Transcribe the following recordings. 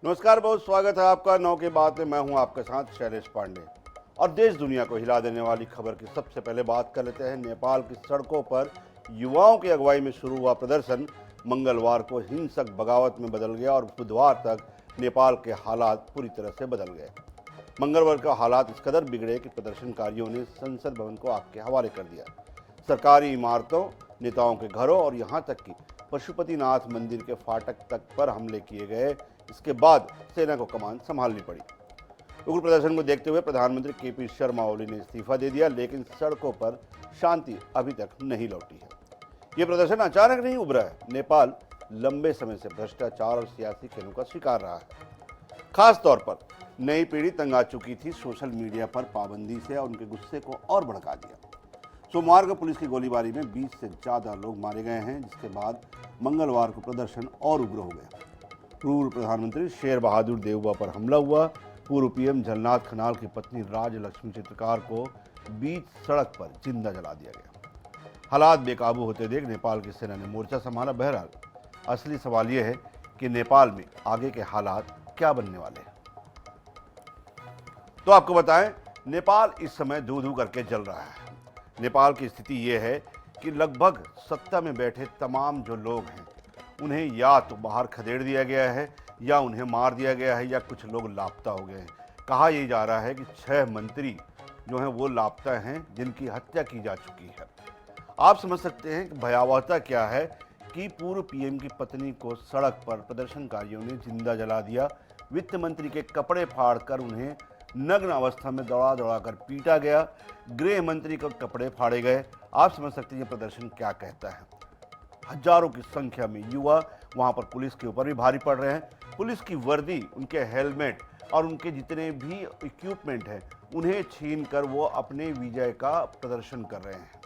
नमस्कार, बहुत स्वागत है आपका नौ के बाद में। मैं हूं आपके साथ शैलेश पांडे और देश दुनिया को हिला देने वाली खबर की सबसे पहले बात कर लेते हैं। नेपाल की सड़कों पर युवाओं की अगुवाई में शुरू हुआ प्रदर्शन मंगलवार को हिंसक बगावत में बदल गया और बुधवार तक नेपाल के हालात पूरी तरह से बदल गए। मंगलवार का हालात इस कदर बिगड़े कि प्रदर्शनकारियों ने संसद भवन को आग के हवाले कर दिया। सरकारी इमारतों, नेताओं के घरों और यहाँ तक कि पशुपतिनाथ मंदिर के फाटक तक पर हमले किए गए। इसके बाद सेना को कमान संभालनी पड़ी। उग्र प्रदर्शन को देखते हुए प्रधानमंत्री केपी शर्मा ओली ने इस्तीफा दे दिया, लेकिन सड़कों पर शांति अभी तक नहीं लौटी है। ये प्रदर्शन अचानक नहीं उभरा है। नेपाल लंबे समय से भ्रष्टाचार और सियासी खेलों का शिकार रहा है। खास तौर पर नई पीढ़ी तंग आ चुकी थी सोशल मीडिया पर पाबंदी से और उनके गुस्से को और भड़का दिया। सोमवार को पुलिस की गोलीबारी में 20 से ज्यादा लोग मारे गए हैं, जिसके बाद मंगलवार को प्रदर्शन और उग्र हो गया। पूर्व प्रधानमंत्री शेर बहादुर देउबा पर हमला हुआ। पूर्व पीएम झलनाथ खनाल की पत्नी राजलक्ष्मी चित्रकार को बीच सड़क पर जिंदा जला दिया गया। हालात बेकाबू होते देख नेपाल की सेना ने मोर्चा संभाला। बहरहाल असली सवाल यह है कि नेपाल में आगे के हालात क्या बनने वाले हैं। तो आपको बताएं, नेपाल इस समय धू धू करके जल रहा है। नेपाल की स्थिति ये है कि लगभग सत्ता में बैठे तमाम जो लोग हैं उन्हें या तो बाहर खदेड़ दिया गया है या उन्हें मार दिया गया है या कुछ लोग लापता हो गए हैं। कहा यह जा रहा है कि 6 मंत्री जो हैं वो लापता हैं, जिनकी हत्या की जा चुकी है। आप समझ सकते हैं कि भयावहता क्या है कि पूर्व पीएम की पत्नी को सड़क पर प्रदर्शनकारियों ने जिंदा जला दिया। वित्त मंत्री के कपड़े फाड़कर उन्हें नग्न अवस्था में दौड़ा दौड़ा कर पीटा गया। गृह मंत्री के कपड़े फाड़े गए। आप समझ सकते हैं ये प्रदर्शन क्या कहता है। हजारों की संख्या में युवा वहां पर पुलिस के ऊपर भी भारी पड़ रहे हैं। पुलिस की वर्दी, उनके हेलमेट और उनके जितने भी इक्विपमेंट हैं उन्हें छीनकर वो अपने विजय का प्रदर्शन कर रहे हैं।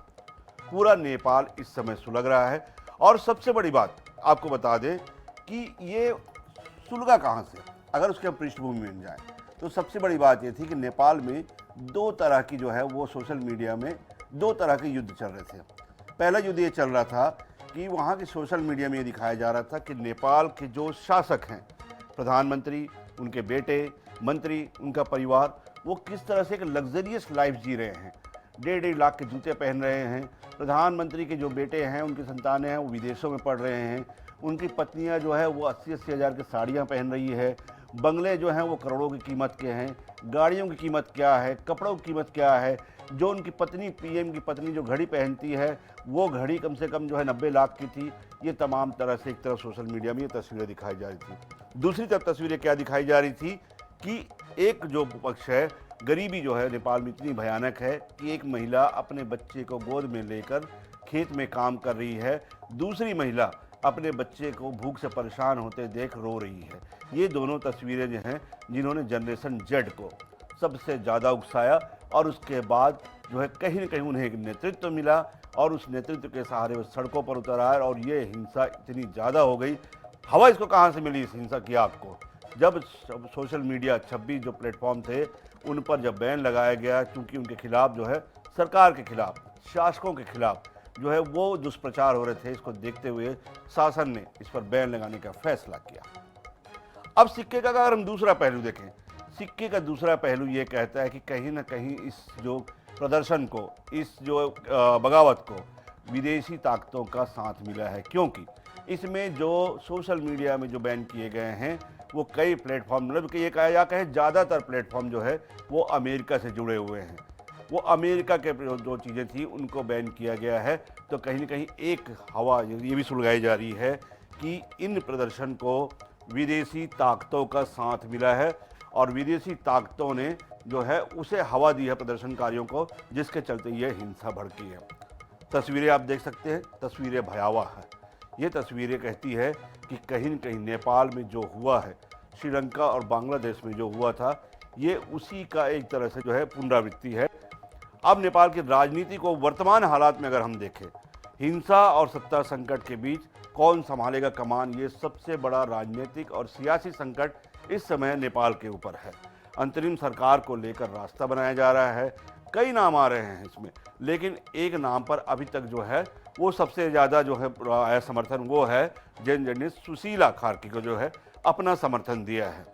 पूरा नेपाल इस समय सुलग रहा है। और सबसे बड़ी बात आपको बता दें कि ये सुलगा कहां से, अगर उसके हम पृष्ठभूमि में जाएं तो सबसे बड़ी बात यह थी कि नेपाल में 2 तरह की जो है वो सोशल मीडिया में 2 तरह के युद्ध चल रहे थे। पहला युद्ध ये चल रहा था कि वहाँ के सोशल मीडिया में ये दिखाया जा रहा था कि नेपाल के जो शासक हैं, प्रधानमंत्री, उनके बेटे, मंत्री, उनका परिवार, वो किस तरह से एक लग्जरियस लाइफ जी रहे हैं। 1.5 लाख के जूते पहन रहे हैं। प्रधानमंत्री के जो बेटे हैं, उनकी संतानें हैं, वो विदेशों में पढ़ रहे हैं। उनकी पत्नियां जो है वो 80-80 हज़ार की साड़ियाँ पहन रही है। बंगले जो हैं वो करोड़ों की कीमत के हैं। गाड़ियों की कीमत क्या है, कपड़ों की कीमत क्या है। जो उनकी पत्नी, पीएम की पत्नी जो घड़ी पहनती है, वो घड़ी कम से कम जो है 90 लाख की थी। ये तमाम तरह से एक तरफ सोशल मीडिया में ये तस्वीरें दिखाई जा रही थी। दूसरी तरफ तस्वीरें क्या दिखाई जा रही थी कि एक जो पक्ष है, गरीबी जो है नेपाल में इतनी भयानक है कि एक महिला अपने बच्चे को गोद में लेकर खेत में काम कर रही है। दूसरी महिला अपने बच्चे को भूख से परेशान होते देख रो रही है। ये दोनों तस्वीरें जो हैं जिन्होंने जनरेशन जेड को सबसे ज़्यादा उकसाया और उसके बाद जो है कहीं न कहीं उन्हें एक नेतृत्व मिला और उस नेतृत्व के सहारे वो सड़कों पर उतर आए और ये हिंसा इतनी ज़्यादा हो गई। हवा इसको कहाँ से मिली, इस हिंसा की आग को? जब सोशल मीडिया 26 जो प्लेटफॉर्म थे उन पर जब बैन लगाया गया, क्योंकि उनके खिलाफ जो है, सरकार के खिलाफ, शासकों के खिलाफ जो है वो दुष्प्रचार हो रहे थे, इसको देखते हुए शासन ने इस पर बैन लगाने का फैसला किया। अब सिक्के का अगर हम दूसरा पहलू देखें, सिक्के का दूसरा पहलू ये कहता है कि कहीं ना कहीं इस जो प्रदर्शन को, इस जो बगावत को विदेशी ताकतों का साथ मिला है, क्योंकि इसमें जो सोशल मीडिया में जो बैन किए गए हैं वो कई प्लेटफॉर्म, मतलब कि ये कहा या कहें ज़्यादातर प्लेटफॉर्म जो है वो अमेरिका से जुड़े हुए हैं। वो अमेरिका के जो चीज़ें थी उनको बैन किया गया है। तो कहीं ना कहीं एक हवा ये भी सुलगाई जा रही है कि इन प्रदर्शन को विदेशी ताकतों का साथ मिला है और विदेशी ताकतों ने जो है उसे हवा दी है प्रदर्शनकारियों को, जिसके चलते ये हिंसा भड़की है। तस्वीरें आप देख सकते हैं, तस्वीरें भयावह है। ये तस्वीरें कहती है कि कहीं न कहीं नेपाल में जो हुआ है, श्रीलंका और बांग्लादेश में जो हुआ था, ये उसी का एक तरह से जो है पुनरावृत्ति है। अब नेपाल की राजनीति को वर्तमान हालात में अगर हम देखें, हिंसा और सत्ता संकट के बीच कौन संभालेगा कमान, ये सबसे बड़ा राजनीतिक और सियासी संकट इस समय नेपाल के ऊपर है। अंतरिम सरकार को लेकर रास्ता बनाया जा रहा है। कई नाम आ रहे हैं इसमें, लेकिन एक नाम पर अभी तक जो है वो सबसे ज़्यादा जो है आया समर्थन, वो है जन जर्नलिस्ट सुशीला कार्की को जो है अपना समर्थन दिया है।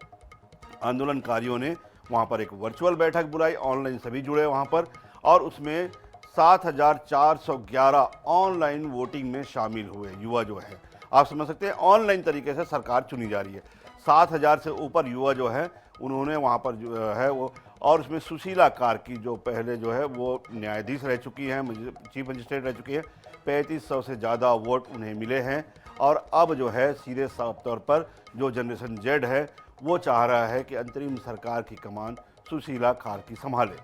आंदोलनकारियों ने वहां पर एक वर्चुअल बैठक बुलाई, ऑनलाइन सभी जुड़े वहां पर, और उसमें 7,411 ऑनलाइन वोटिंग में शामिल हुए युवा जो है। आप समझ सकते हैं ऑनलाइन तरीके से सरकार चुनी जा रही है। 7,000 से ऊपर युवा जो है उन्होंने वहाँ पर जो है वो, और उसमें सुशीला कार्की जो पहले जो है वो न्यायाधीश रह चुकी हैं, चीफ मजिस्ट्रेट रह चुकी है। 3500 से ज़्यादा वोट उन्हें मिले हैं, और अब जो है सीधे साफ तौर पर जो जनरेशन जेड है वो चाह रहा है कि अंतरिम सरकार की कमान सुशीला कार्की संभाले।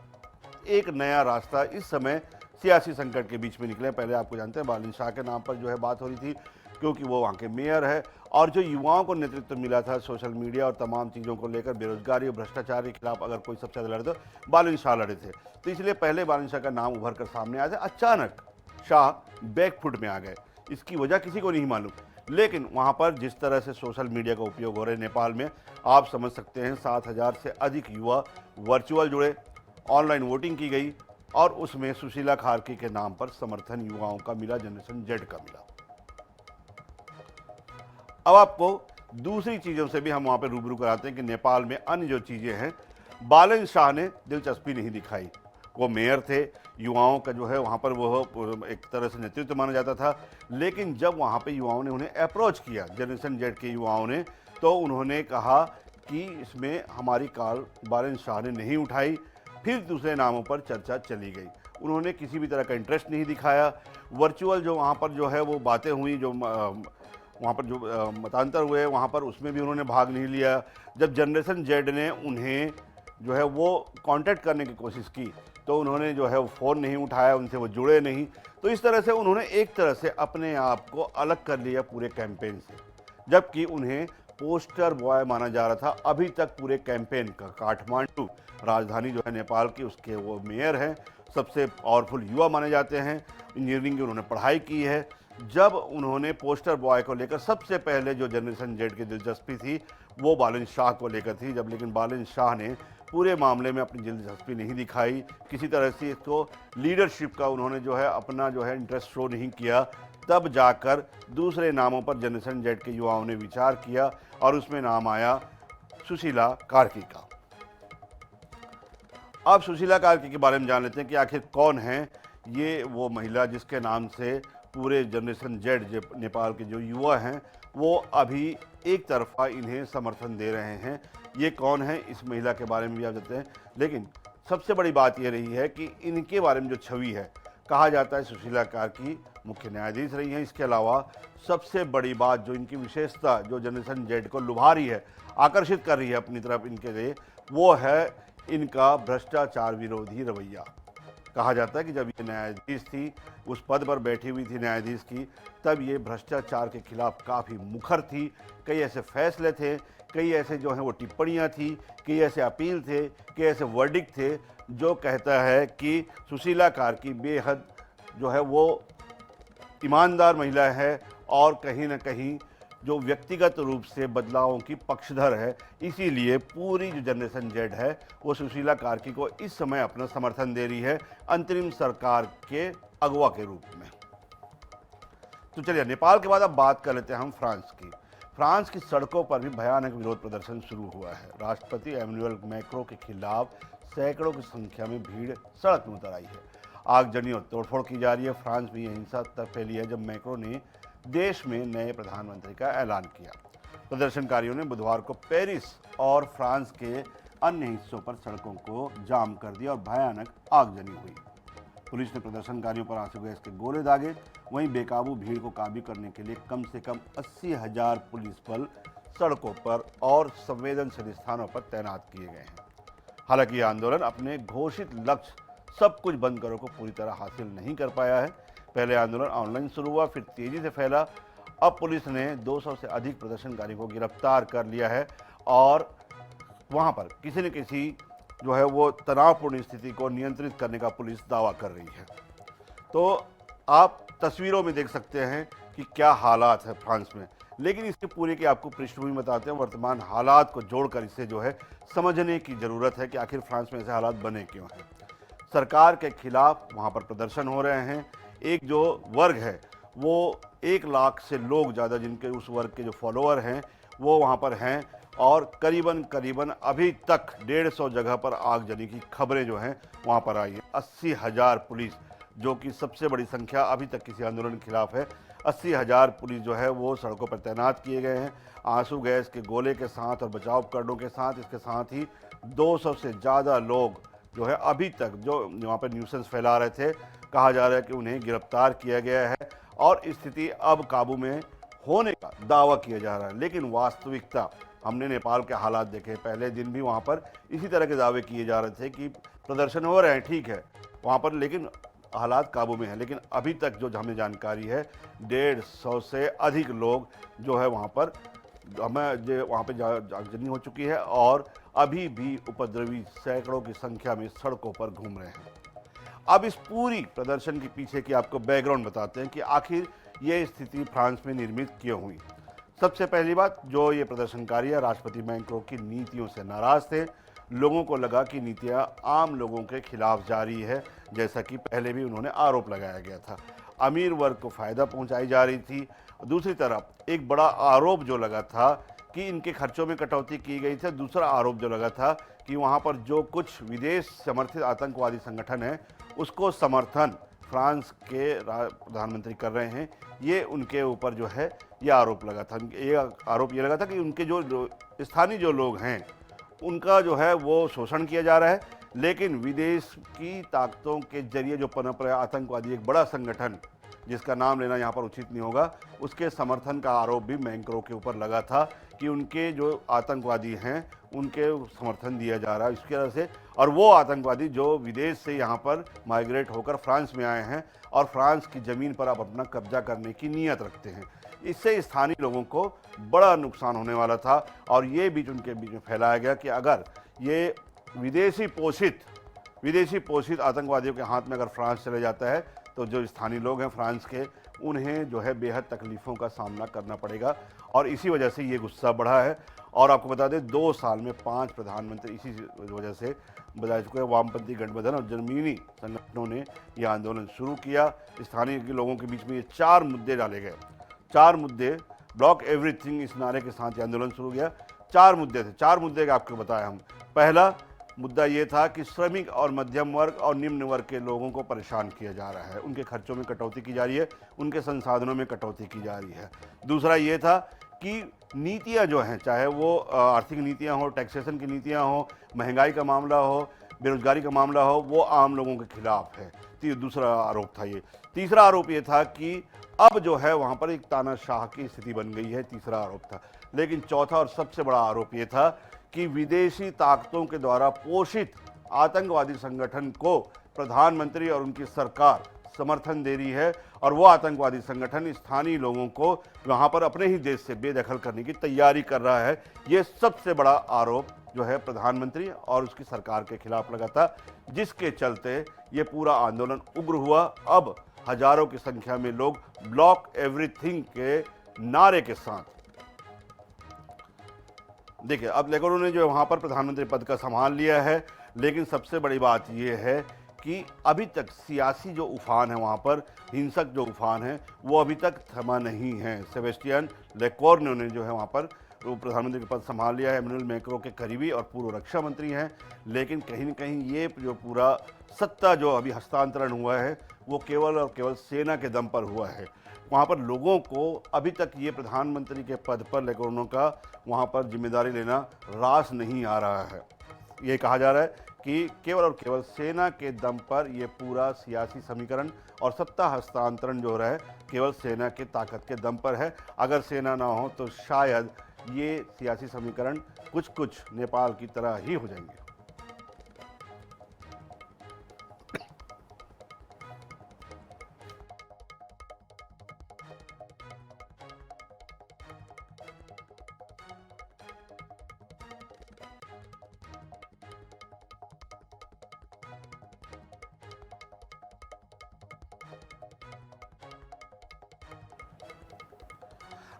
एक नया रास्ता इस समय सियासी संकट के बीच में निकले। पहले आपको जानते हैं बालिन शाह के नाम पर जो है बात हो रही थी, क्योंकि वो वहाँ के मेयर है, और जो युवाओं को नेतृत्व मिला था सोशल मीडिया और तमाम चीज़ों को लेकर, बेरोजगारी और भ्रष्टाचार के खिलाफ अगर कोई सबसे ज़्यादा लड़े तो बालिन शाह लड़े थे। तो इसलिए पहले बालिन शाह का नाम उभर कर सामने आया था। अचानक शाह बैकफुट में आ गए, इसकी वजह किसी को नहीं मालूम। लेकिन वहाँ पर जिस तरह से सोशल मीडिया का उपयोग हो रहा है नेपाल में, आप समझ सकते हैं 7,000 से अधिक युवा वर्चुअल जुड़े, ऑनलाइन वोटिंग की गई, और उसमें सुशीला कार्की के नाम पर समर्थन युवाओं का मिला, जनरेशन जेड का मिला। अब आपको दूसरी चीज़ों से भी हम वहाँ पे रूबरू कराते हैं कि नेपाल में अन्य जो चीज़ें हैं, बालन शाह ने दिलचस्पी नहीं दिखाई। वो मेयर थे, युवाओं का जो है वहाँ पर वो एक तरह से नेतृत्व माना जाता था, लेकिन जब वहाँ पे युवाओं ने उन्हें अप्रोच किया, जनरेशन जेड के युवाओं ने, तो उन्होंने कहा कि इसमें हमारी कॉल बालन शाह ने नहीं उठाई। फिर दूसरे नामों पर चर्चा चली गई। उन्होंने किसी भी तरह का इंटरेस्ट नहीं दिखाया। वर्चुअल जो वहाँ पर जो है वो बातें हुई, जो वहाँ पर जो मतांतर हुए वहाँ पर, उसमें भी उन्होंने भाग नहीं लिया। जब जनरेशन जेड ने उन्हें जो है वो कांटेक्ट करने की कोशिश की, तो उन्होंने जो है वो फ़ोन नहीं उठाया, उनसे वो जुड़े नहीं। तो इस तरह से उन्होंने एक तरह से अपने आप को अलग कर लिया पूरे कैंपेन से, जबकि उन्हें पोस्टर बॉय माना जा रहा था अभी तक पूरे कैंपेन का। काठमांडू राजधानी जो है नेपाल की, उसके वो मेयर हैं, सबसे पावरफुल युवा माने जाते हैं, इंजीनियरिंग की उन्होंने पढ़ाई की है। जब उन्होंने पोस्टर बॉय को लेकर, सबसे पहले जो जनरेशन जेड की दिलचस्पी थी वो बालन शाह को लेकर थी, जब लेकिन बालन शाह ने पूरे मामले में अपनी दिलचस्पी नहीं दिखाई, किसी तरह से इसको लीडरशिप का उन्होंने जो है अपना जो है इंटरेस्ट शो नहीं किया, तब जाकर दूसरे नामों पर जनरेशन जेड के युवाओं ने विचार किया, और उसमें नाम आया सुशीला कार्की का। अब सुशीला कार्की के बारे में जान लेते हैं कि आखिर कौन है ये वो महिला जिसके नाम से पूरे जनरेशन जेड नेपाल के जो युवा हैं वो अभी एक तरफा इन्हें समर्थन दे रहे हैं। ये कौन है, इस महिला के बारे में भी आप जानते हैं, लेकिन सबसे बड़ी बात ये रही है कि इनके बारे में जो छवि है, कहा जाता है सुशीला कार्की मुख्य न्यायाधीश रही हैं। इसके अलावा सबसे बड़ी बात जो इनकी विशेषता, जो जनरेशन जेड को लुभा रही है, आकर्षित कर रही है अपनी तरफ इनके लिए, वो है इनका भ्रष्टाचार विरोधी रवैया। कहा जाता है कि जब ये न्यायाधीश थी, उस पद पर बैठी हुई थी न्यायाधीश की, तब ये भ्रष्टाचार के खिलाफ काफ़ी मुखर थी। कई ऐसे फैसले थे, कई ऐसे जो हैं वो टिप्पणियां थी, कई ऐसे अपील थे, कई ऐसे वर्डिक्ट थे जो कहता है कि सुशीला कार्की बेहद जो है वो ईमानदार महिला है, और कहीं ना कहीं जो व्यक्तिगत रूप से बदलावों की पक्षधर है। इसीलिए पूरी जो जनरेशन जेड है वो सुशीला कार्की को इस समय अपना समर्थन दे रही है अंतरिम सरकार के अगुवा के रूप में। तो चलिए, नेपाल के बाद अब बात कर लेते हैं हम फ्रांस की। फ्रांस की सड़कों पर भी भयानक विरोध प्रदर्शन शुरू हुआ है। राष्ट्रपति एमैनुअल मैक्रों के खिलाफ सैकड़ों की संख्या में भीड़ सड़क में उतर आई है। आगजनी और तोड़फोड़ की जा रही है। फ्रांस में यह हिंसा तब फैली है जब मैक्रो ने देश में नए प्रधानमंत्री का ऐलान किया। प्रदर्शनकारियों ने बुधवार को पेरिस और फ्रांस के अन्य हिस्सों पर सड़कों को जाम कर दिया और भयानक आगजनी हुई। पुलिस ने प्रदर्शनकारियों पर आंसू गैस के गोले दागे। वहीं बेकाबू भीड़ को काबू करने के लिए कम से कम 80,000 पुलिस बल सड़कों पर और संवेदनशील स्थानों पर तैनात किए गए हैं। हालांकि यह आंदोलन अपने घोषित लक्ष्य सब कुछ बंद करो को पूरी तरह हासिल नहीं कर पाया है। पहले आंदोलन ऑनलाइन शुरू हुआ, फिर तेजी से फैला। अब पुलिस ने 200 से अधिक प्रदर्शनकारियों को गिरफ्तार कर लिया है, और वहां पर किसी न किसी जो है वो तनावपूर्ण स्थिति को नियंत्रित करने का पुलिस दावा कर रही है। तो आप तस्वीरों में देख सकते हैं कि क्या हालात है फ्रांस में, लेकिन इसके पूरे की आपको पृष्ठभूमि बताते हैं। वर्तमान हालात को जोड़कर इसे जो है समझने की ज़रूरत है कि आखिर फ्रांस में ऐसे हालात बने क्यों हैं। सरकार के खिलाफ वहाँ पर प्रदर्शन हो रहे हैं। एक जो वर्ग है वो 1 लाख से लोग ज़्यादा, जिनके उस वर्ग के जो फॉलोअर हैं वो वहाँ पर हैं और करीबन अभी तक 150 जगह पर आगजनी की खबरें जो हैं वहाँ पर आई हैं। 80,000 पुलिस, जो कि सबसे बड़ी संख्या अभी तक किसी आंदोलन के खिलाफ है। 80,000 पुलिस जो है वो सड़कों पर तैनात किए गए हैं, आंसू गैस के गोले के साथ और बचाव उपकरणों के साथ। इसके साथ ही 200 से ज़्यादा लोग जो है अभी तक जो वहाँ पर न्यूसेंस फैला रहे थे, कहा जा रहा है कि उन्हें गिरफ्तार किया गया है और स्थिति अब काबू में होने का दावा किया जा रहा है। लेकिन वास्तविकता, हमने नेपाल के हालात देखे, पहले दिन भी वहाँ पर इसी तरह के दावे किए जा रहे थे कि प्रदर्शन हो रहे हैं, ठीक है वहाँ पर, लेकिन हालात काबू में हैं। लेकिन अभी तक जो हमें जानकारी है 150 से अधिक लोग जो है वहाँ पर हमें जो वहाँ पे आगजनी हो चुकी है और अभी भी उपद्रवी सैकड़ों की संख्या में सड़कों पर घूम रहे हैं। अब इस पूरी प्रदर्शन के पीछे की आपको बैकग्राउंड बताते हैं कि आखिर ये स्थिति फ्रांस में निर्मित क्यों हुई। सबसे पहली बात, जो ये प्रदर्शनकारी राष्ट्रपति मैक्रों की नीतियों से नाराज थे। लोगों को लगा कि नीतियां आम लोगों के खिलाफ जारी है, जैसा कि पहले भी उन्होंने आरोप लगाया गया था। अमीर वर्ग को फायदा पहुंचाई जा रही थी। दूसरी तरफ एक बड़ा आरोप जो लगा था कि इनके खर्चों में कटौती की गई थी। दूसरा आरोप जो लगा था कि वहां पर जो कुछ विदेश समर्थित आतंकवादी संगठन है उसको समर्थन फ्रांस के प्रधानमंत्री कर रहे हैं। ये उनके ऊपर जो है ये आरोप लगा था। ये आरोप ये लगा था कि उनके जो स्थानीय जो लोग हैं उनका जो है वो शोषण किया जा रहा है। लेकिन विदेश की ताकतों के जरिए जो पनप रहा आतंकवादी एक बड़ा संगठन, जिसका नाम लेना यहाँ पर उचित नहीं होगा, उसके समर्थन का आरोप भी मैक्रों के ऊपर लगा था कि उनके जो आतंकवादी हैं उनके समर्थन दिया जा रहा है इसकी वजह से। और वो आतंकवादी जो विदेश से यहाँ पर माइग्रेट होकर फ्रांस में आए हैं और फ्रांस की ज़मीन पर अब अपना कब्जा करने की नीयत रखते हैं। इससे स्थानीय लोगों को बड़ा नुकसान होने वाला था और ये बीच उनके बीच में फैलाया गया कि अगर ये विदेशी पोषित आतंकवादियों के हाथ में अगर फ्रांस चले जाता है तो जो स्थानीय लोग हैं फ्रांस के, उन्हें जो है बेहद तकलीफ़ों का सामना करना पड़ेगा। और इसी वजह से ये गुस्सा बढ़ा है। और आपको बता दें 2 साल में 5 प्रधानमंत्री इसी वजह से बता चुके हैं। वामपंथी गठबंधन और जर्मनी संगठनों ने यह आंदोलन शुरू किया। स्थानीय के लोगों के बीच में ये 4 मुद्दे डाले गए। 4 मुद्दे, ब्लॉक एवरीथिंग, इस नारे के साथ ये आंदोलन शुरू किया। 4 मुद्दे थे। 4 मुद्दे का आपको बताया हम। पहला मुद्दा ये था कि श्रमिक और मध्यम वर्ग और निम्न वर्ग के लोगों को परेशान किया जा रहा है, उनके खर्चों में कटौती की जा रही है, उनके संसाधनों में कटौती की जा रही है। दूसरा ये था कि नीतियां जो हैं, चाहे वो आर्थिक नीतियां हो, टैक्सेशन की नीतियां हो, महंगाई का मामला हो, बेरोजगारी का मामला हो, वो आम लोगों के खिलाफ है। दूसरा आरोप था ये। तीसरा आरोप ये था कि अब जो है वहाँ पर एक तानाशाह की स्थिति बन गई है, तीसरा आरोप था। लेकिन चौथा और सबसे बड़ा आरोप ये था कि विदेशी ताकतों के द्वारा पोषित आतंकवादी संगठन को प्रधानमंत्री और उनकी सरकार समर्थन दे रही है और वो आतंकवादी संगठन स्थानीय लोगों को वहाँ पर अपने ही देश से बेदखल करने की तैयारी कर रहा है। ये सबसे बड़ा आरोप जो है प्रधानमंत्री और उसकी सरकार के खिलाफ लगा था, जिसके चलते ये पूरा आंदोलन उग्र हुआ। अब हजारों की संख्या में लोग ब्लॉक एवरीथिंग के नारे के साथ, देखिए अब लेकोरो ने जो वहाँ पर प्रधानमंत्री पद का संभाल लिया है। लेकिन सबसे बड़ी बात यह है कि अभी तक सियासी जो उफान है वहाँ पर, हिंसक जो उफान है, वो अभी तक थमा नहीं है। सेबेस्टियन लेकोर्ने ने जो है वहाँ पर वो प्रधानमंत्री का पद संभाल लिया है। इमैनुअल मैक्रों के करीबी और पूर्व रक्षा मंत्री हैं। लेकिन कहीं न कहीं ये जो पूरा सत्ता जो अभी हस्तांतरण हुआ है वो केवल और केवल सेना के दम पर हुआ है। वहाँ पर लोगों को अभी तक ये प्रधानमंत्री के पद पर लेकोर्नो का वहाँ पर जिम्मेदारी लेना रास नहीं आ रहा है। ये कहा जा रहा है कि केवल और केवल सेना के दम पर ये पूरा सियासी समीकरण और सत्ता हस्तांतरण जो हो रहा है केवल सेना के ताकत के दम पर है। अगर सेना ना हो तो शायद ये सियासी समीकरण कुछ नेपाल की तरह ही हो जाएंगे।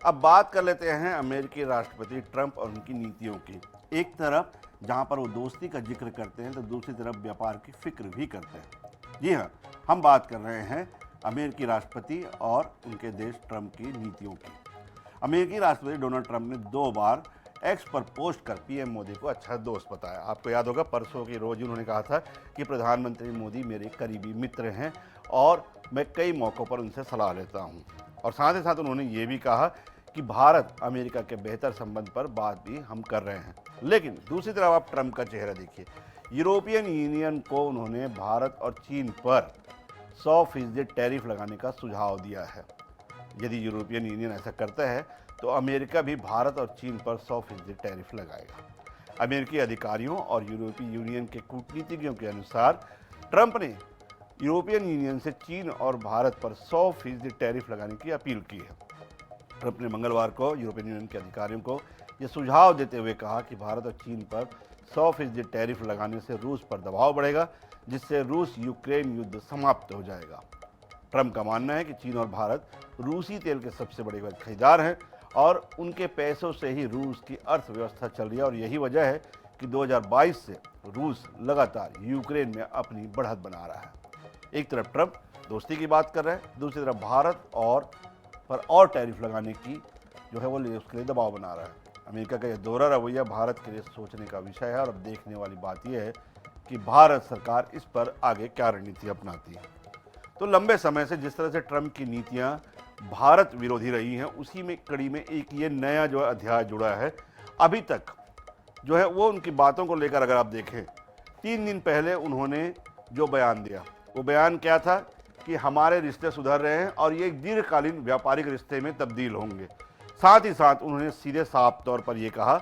अब बात कर लेते हैं अमेरिकी राष्ट्रपति ट्रंप और उनकी नीतियों की। एक तरफ जहां पर वो दोस्ती का जिक्र करते हैं तो दूसरी तरफ व्यापार की फिक्र भी करते हैं। जी हाँ, हम बात कर रहे हैं अमेरिकी राष्ट्रपति और उनके देश ट्रंप की नीतियों की। अमेरिकी राष्ट्रपति डोनाल्ड ट्रंप ने 2 बार एक्स पर पोस्ट कर पीएम मोदी को अच्छा दोस्त बताया। आपको याद होगा परसों की रोज उन्होंने कहा था कि प्रधानमंत्री मोदी मेरे करीबी मित्र हैं और मैं कई मौक़ों पर उनसे सलाह लेता हूं। और साथ ही साथ उन्होंने ये भी कहा कि भारत अमेरिका के बेहतर संबंध पर बात भी हम कर रहे हैं। लेकिन दूसरी तरफ आप ट्रंप का चेहरा देखिए। यूरोपियन यूनियन को उन्होंने भारत और चीन पर 100% टैरिफ लगाने का सुझाव दिया है। यदि यूरोपियन यूनियन ऐसा करता है तो अमेरिका भी भारत और चीन पर 100% टैरिफ लगाएगा। अमेरिकी अधिकारियों और यूरोपीय यूनियन के कूटनीतिज्ञों के अनुसार ट्रंप ने यूरोपियन यूनियन से चीन और भारत पर 100% टैरिफ लगाने की अपील की है। ट्रंप ने मंगलवार को यूरोपियन यूनियन के अधिकारियों को यह सुझाव देते हुए कहा कि भारत और चीन पर 100% टैरिफ लगाने से रूस पर दबाव बढ़ेगा, जिससे रूस यूक्रेन युद्ध समाप्त हो जाएगा। ट्रंप का मानना है कि चीन और भारत रूसी तेल के सबसे बड़े खरीदार हैं और उनके पैसों से ही रूस की अर्थव्यवस्था चल रही है और यही वजह है कि 2022 से रूस लगातार यूक्रेन में अपनी बढ़त बना रहा है। एक तरफ ट्रंप दोस्ती की बात कर रहे हैं, दूसरी तरफ भारत और टैरिफ लगाने की जो है वो उसके लिए दबाव बना रहा है। अमेरिका का यह दोहरा रवैया भारत के लिए सोचने का विषय है और अब देखने वाली बात यह है कि भारत सरकार इस पर आगे क्या रणनीति अपनाती है। तो लंबे समय से जिस तरह से ट्रंप की नीतियां भारत विरोधी रही हैं, उसी में कड़ी में एक ये नया जो अध्याय जुड़ा है। अभी तक जो है वो उनकी बातों को लेकर अगर आप देखें, 3 दिन पहले उन्होंने जो बयान दिया, वो बयान क्या था कि हमारे रिश्ते सुधर रहे हैं और ये एक दीर्घकालीन व्यापारिक रिश्ते में तब्दील होंगे। साथ ही साथ उन्होंने सीधे साफ तौर पर यह कहा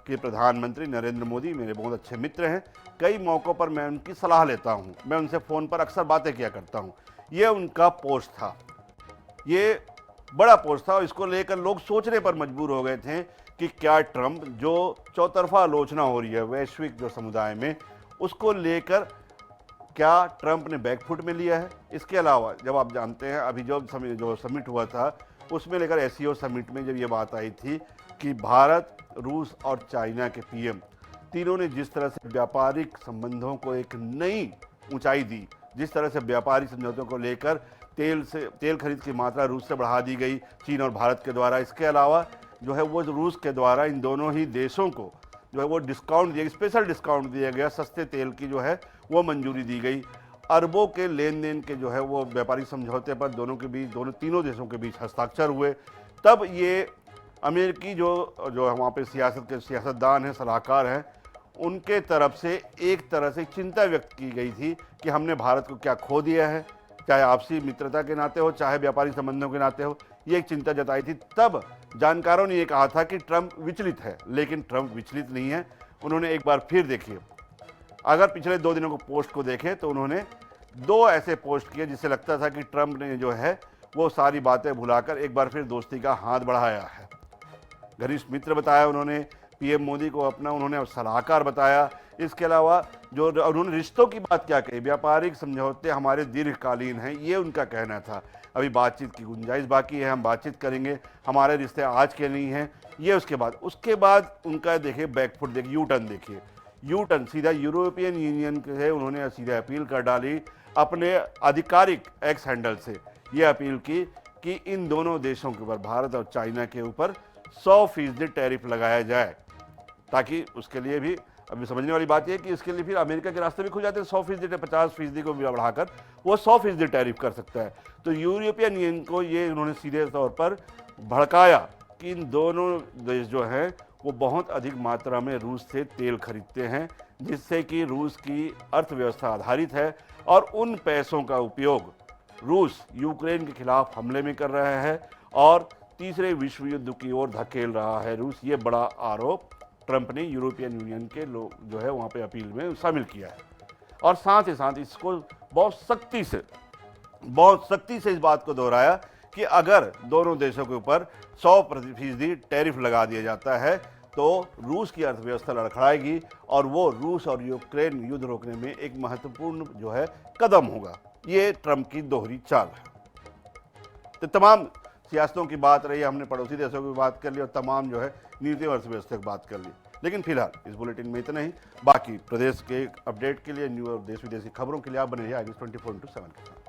कि प्रधानमंत्री नरेंद्र मोदी मेरे बहुत अच्छे मित्र हैं, कई मौक़ों पर मैं उनकी सलाह लेता हूं, मैं उनसे फ़ोन पर अक्सर बातें किया करता हूं। ये उनका पोस्ट था, ये बड़ा पोस्ट था और इसको लेकर लोग सोचने पर मजबूर हो गए थे कि क्या ट्रंप जो चौतरफा आलोचना हो रही है वैश्विक जो समुदाय में, उसको लेकर क्या ट्रंप ने बैकफुट में लिया है। इसके अलावा जब आप जानते हैं अभी जो समिट हुआ था उसमें लेकर एससीओ समिट में जब ये बात आई थी कि भारत, रूस और चाइना के पीएम तीनों ने जिस तरह से व्यापारिक संबंधों को एक नई ऊंचाई दी, जिस तरह से व्यापारिक समझौतों को लेकर तेल खरीद की मात्रा रूस से बढ़ा दी गई चीन और भारत के द्वारा। इसके अलावा जो है वो रूस के द्वारा इन दोनों ही देशों को जो है वो डिस्काउंट दिया, स्पेशल डिस्काउंट दिया गया, सस्ते तेल की जो है वो मंजूरी दी गई। अरबों के लेन देन के जो है वो व्यापारिक समझौते पर तीनों देशों के बीच हस्ताक्षर हुए। तब ये अमेरिकी जो वहाँ पे सियासतदान हैं, सलाहकार हैं, उनके तरफ से एक तरह से चिंता व्यक्त की गई थी कि हमने भारत को क्या खो दिया है, चाहे आपसी मित्रता के नाते हो, चाहे व्यापारिक संबंधों के नाते हो, ये एक चिंता जताई थी। तब जानकारों ने ये कहा था कि ट्रंप विचलित है, लेकिन ट्रंप विचलित नहीं है। उन्होंने एक बार फिर देखिए, अगर पिछले 2 दिनों को पोस्ट को देखें तो उन्होंने 2 ऐसे पोस्ट किए जिससे लगता था कि ट्रंप ने जो है वो सारी बातें भुलाकर एक बार फिर दोस्ती का हाथ बढ़ाया है। घनिष्ठ मित्र बताया उन्होंने, पीएम मोदी को अपना उन्होंने सलाहकार बताया। इसके अलावा जो उन्होंने रिश्तों की बात क्या कही, व्यापारिक समझौते हमारे दीर्घकालीन हैं, ये उनका कहना था। अभी बातचीत की गुंजाइश बाकी है, हम बातचीत करेंगे, हमारे रिश्ते आज के नहीं हैं, ये उसके बाद उनका देखिए बैकफुट देखिए, यू टर्न सीधा यूरोपियन यूनियन से उन्होंने सीधा अपील कर डाली। अपने आधिकारिक एक्स हैंडल से ये अपील की कि इन दोनों देशों के ऊपर, भारत और चाइना के ऊपर 100% टैरिफ लगाया जाए, ताकि उसके लिए भी अभी समझने वाली बात यह है कि इसके लिए फिर अमेरिका के रास्ते भी खुल जाते हैं। 100% 50% को बढ़ाकर वो 100% टैरिफ कर सकता है। तो यूरोपियन यूनियन को ये उन्होंने सीधे तौर पर भड़काया कि इन दोनों देश जो हैं वो बहुत अधिक मात्रा में रूस से तेल खरीदते हैं, जिससे कि रूस की अर्थव्यवस्था आधारित है और उन पैसों का उपयोग रूस यूक्रेन के खिलाफ हमले में कर रहा है और तीसरे विश्व युद्ध की ओर धकेल रहा है रूस। ये बड़ा आरोप ट्रंप ने यूरोपियन यूनियन के लोग जो है वहाँ पे अपील में शामिल किया है और साथ ही साथ इसको बहुत सख्ती से इस बात को दोहराया कि अगर दोनों देशों के ऊपर 100% टैरिफ लगा दिया जाता है तो रूस की अर्थव्यवस्था लड़खड़ाएगी और वो रूस और यूक्रेन युद्ध रोकने में एक महत्वपूर्ण जो है कदम होगा। ये ट्रंप की दोहरी चाल है। तो तमाम सियासतों की बात रही, हमने पड़ोसी देशों की बात कर ली और तमाम जो है नीति और अर्थव्यवस्था की बात कर ली। लेकिन फिलहाल इस बुलेटिन में इतना ही। बाकी प्रदेश के अपडेट के लिए न्यू और देश विदेश की खबरों के लिए आप बने रहिए INEWS 24/7 के साथ।